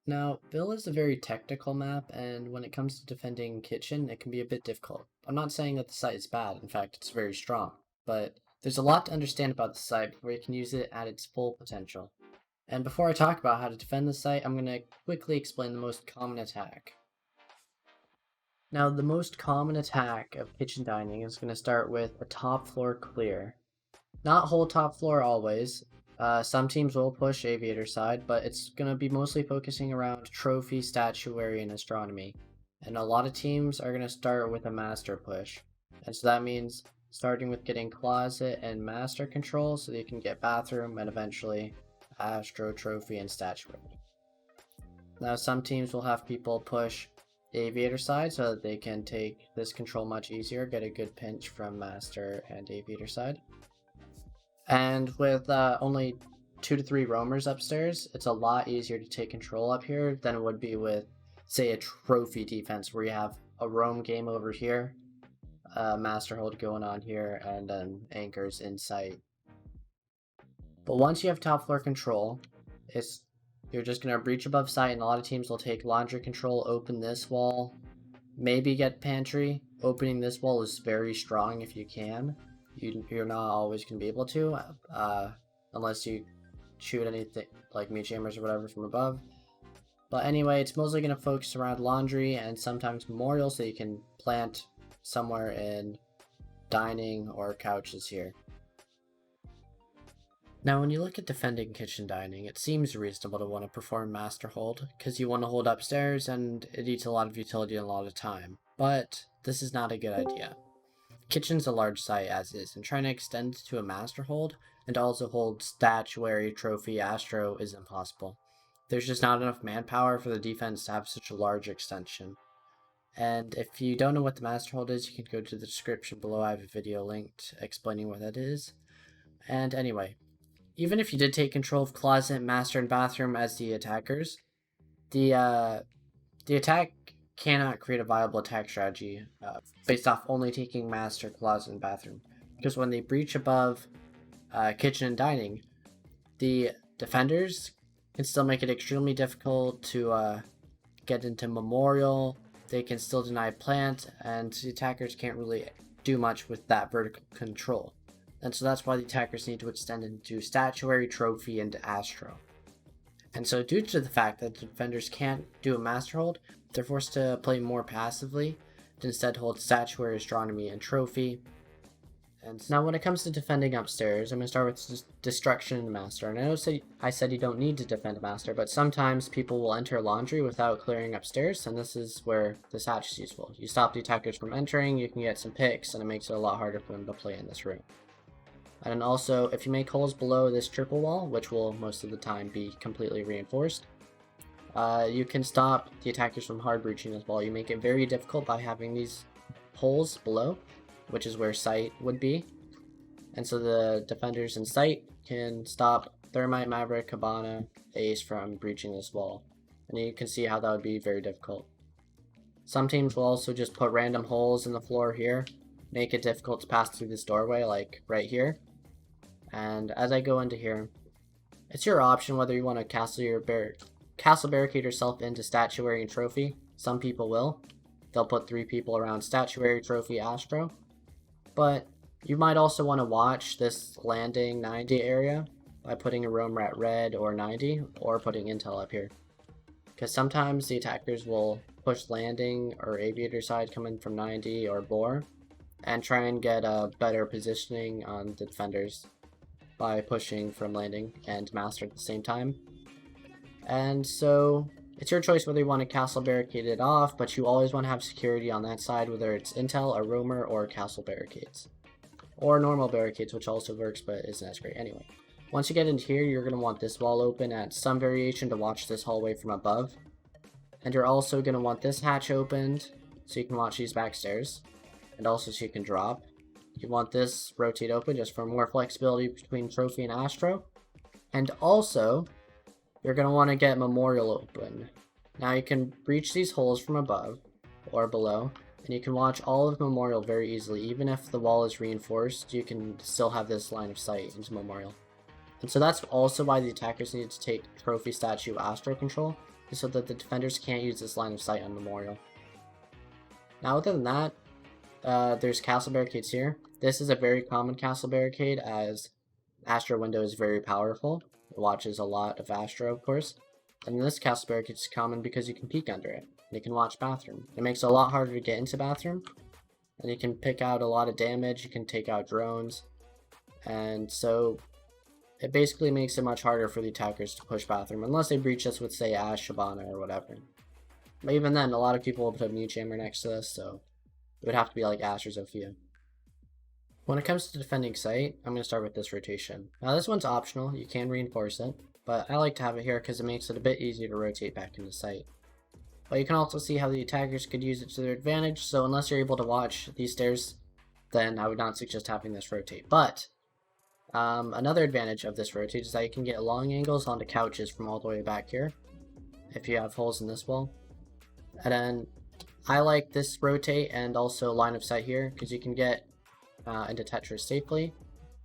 Now, Bill is a very technical map, and when it comes to defending Kitchen, it can be a bit difficult. I'm not saying that the site is bad, in fact, it's very strong, but there's a lot to understand about the site before you can use it at its full potential. And before I talk about how to defend the site, I'm going to quickly explain the most common attack. Now, the most common attack of kitchen dining is going to start with a top floor clear. Not whole top floor always. Some teams will push aviator side, but it's going to be mostly focusing around trophy, statuary, and astronomy. And a lot of teams are going to start with a master push. And so that means starting with getting closet and master control so that you can get bathroom and eventually astro, trophy, and statuary. Now some teams will have people push aviator side so that they can take this control much easier, get a good pinch from master and aviator side. And with only 2 to 3 roamers upstairs, it's a lot easier to take control up here than it would be with, say, a trophy defense where you have a roam game over here, a master hold going on here, and then anchors in sight. But once you have top floor control, you're just going to breach above sight, and a lot of teams will take laundry control, open this wall, maybe get pantry. Opening this wall is very strong if you can. You're not always going to be able to, unless you shoot anything like meat jammers or whatever from above. But anyway, it's mostly going to focus around laundry and sometimes memorial, so you can plant somewhere in dining or couches here. Now, when you look at defending kitchen dining, it seems reasonable to want to perform master hold, because you want to hold upstairs and it eats a lot of utility and a lot of time. But this is not a good idea. Kitchen's a large site as is, and trying to extend to a master hold and also hold statuary, trophy, astro is impossible. There's just not enough manpower for the defense to have such a large extension. And if you don't know what the master hold is, you can go to the description below. I have a video linked explaining what that is. And anyway, even if you did take control of closet, master, and bathroom as the attackers, the attack cannot create a viable attack strategy based off only taking master, closet, and bathroom. Because when they breach above kitchen and dining, the defenders can still make it extremely difficult to get into memorial. They can still deny plant, and the attackers can't really do much with that vertical control. And so that's why the attackers need to extend into statuary, trophy, and astro. And so due to the fact that the defenders can't do a master hold, they're forced to play more passively to instead hold statuary, astronomy, and trophy. And now when it comes to defending upstairs, I'm going to start with destruction and master. And I said you don't need to defend a master, but sometimes people will enter laundry without clearing upstairs, and this is where this hatch is useful. You stop the attackers from entering, you can get some picks, and it makes it a lot harder for them to play in this room. And also, if you make holes below this triple wall, which will most of the time be completely reinforced, you can stop the attackers from hard breaching this wall. You make it very difficult by having these holes below, which is where sight would be. And so the defenders in sight can stop Thermite, Maverick, Cabana, Ace from breaching this wall. And you can see how that would be very difficult. Some teams will also just put random holes in the floor here, make it difficult to pass through this doorway, like right here. And as I go into here, it's your option whether you want to castle barricade yourself into statuary and trophy. Some people will. They'll put 3 people around statuary, trophy, astro. But you might also want to watch this landing 90 area by putting a roamer at red or 90, or putting intel up here. Because sometimes the attackers will push landing or aviator side coming from 90 or bore, and try and get a better positioning on the defenders by pushing from landing and master at the same time. And so it's your choice whether you want to castle barricade it off, but you always want to have security on that side, whether it's intel, a roamer, or castle barricades. Or normal barricades, which also works but isn't as great. Anyway, once you get into here, you're going to want this wall open at some variation to watch this hallway from above. And you're also going to want this hatch opened so you can watch these back stairs, and also so you can drop. You want this rotate open just for more flexibility between trophy and astro. And also, you're going to want to get memorial open. Now you can breach these holes from above or below, and you can watch all of memorial very easily. Even if the wall is reinforced, you can still have this line of sight into memorial. And so that's also why the attackers need to take Trophy Statue Astro Control, is so that the defenders can't use this line of sight on Memorial. Now other than that, there's castle barricades here. This is a very common castle barricade, as Astro Window is very powerful. It watches a lot of Astro, of course. And this castle barricade is common because you can peek under it. You can watch Bathroom. It makes it a lot harder to get into Bathroom, and you can pick out a lot of damage. You can take out drones, and so it basically makes it much harder for the attackers to push Bathroom, unless they breach us with, say, Ash, Shabana, or whatever. But even then, a lot of people will put a Mute Jammer next to this, so it would have to be like Ash or Zofia. When it comes to defending site, I'm going to start with this rotation. Now this one's optional, you can reinforce it, but I like to have it here because it makes it a bit easier to rotate back into site. But you can also see how the attackers could use it to their advantage, so unless you're able to watch these stairs, then I would not suggest having this rotate. But another advantage of this rotate is that you can get long angles onto couches from all the way back here, if you have holes in this wall. And then I like this rotate and also line of sight here, because you can get into Tetris safely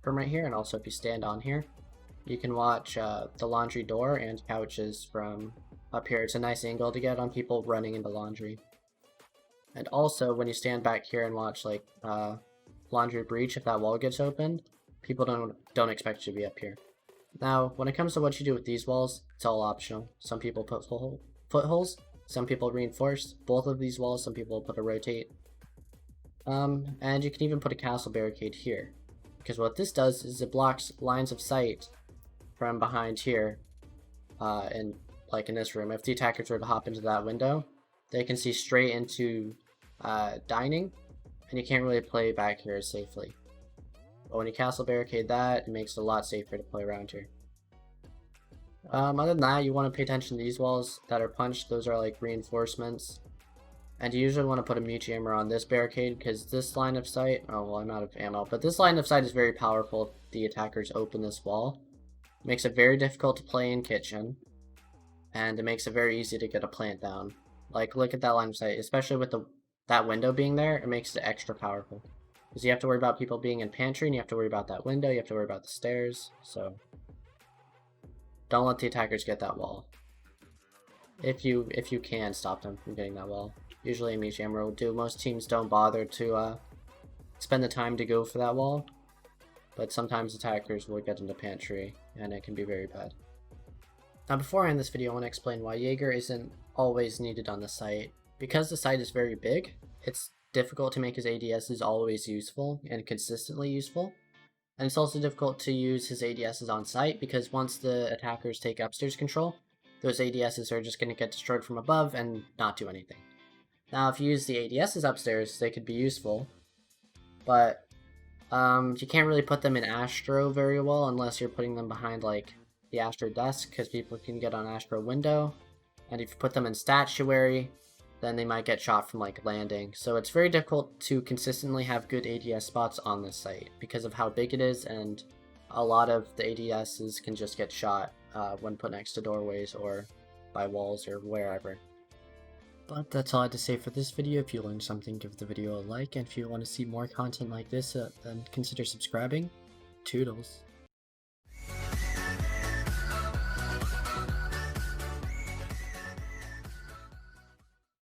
from right here, and also if you stand on here, you can watch the laundry door and couches from up here. It's a nice angle to get on people running into laundry. And also when you stand back here and watch like laundry breach, if that wall gets opened, people don't expect you to be up here. Now when it comes to what you do with these walls, it's all optional. Some people put footholes, some people reinforce both of these walls, some people put a rotate. And you can even put a castle barricade here, because what this does is it blocks lines of sight from behind here, and like in this room. If the attackers were to hop into that window, they can see straight into dining, and you can't really play back here safely. But when you castle barricade that, it makes it a lot safer to play around here. Other than that, you want to pay attention to these walls that are punched. Those are like reinforcements. And you usually want to put a Mute Jammer on this barricade, because this line of sight, oh well, I'm out of ammo, but this line of sight is very powerful if the attackers open this wall. It makes it very difficult to play in kitchen, and it makes it very easy to get a plant down. Like, look at that line of sight, especially with that window being there, it makes it extra powerful. Because you have to worry about people being in pantry, and you have to worry about that window, you have to worry about the stairs, so don't let the attackers get that wall. If you can stop them from getting that wall. Usually a Mute Jammer will do. Most teams don't bother to spend the time to go for that wall, but sometimes attackers will get into pantry, and it can be very bad. Now before I end this video, I want to explain why Jaeger isn't always needed on the site. Because the site is very big, it's difficult to make his ADSs always useful and consistently useful. And it's also difficult to use his ADSs on site, because once the attackers take upstairs control, those ADSs are just going to get destroyed from above and not do anything. Now, if you use the ADSs upstairs, they could be useful, but you can't really put them in Astro very well unless you're putting them behind, like, the Astro desk, because people can get on Astro window, and if you put them in Statuary, then they might get shot from, like, landing. So it's very difficult to consistently have good ADS spots on this site, because of how big it is, and a lot of the ADSs can just get shot when put next to doorways or by walls or wherever. But that's all I had to say for this video. If you learned something, give the video a like, and if you want to see more content like this, then consider subscribing. Toodles.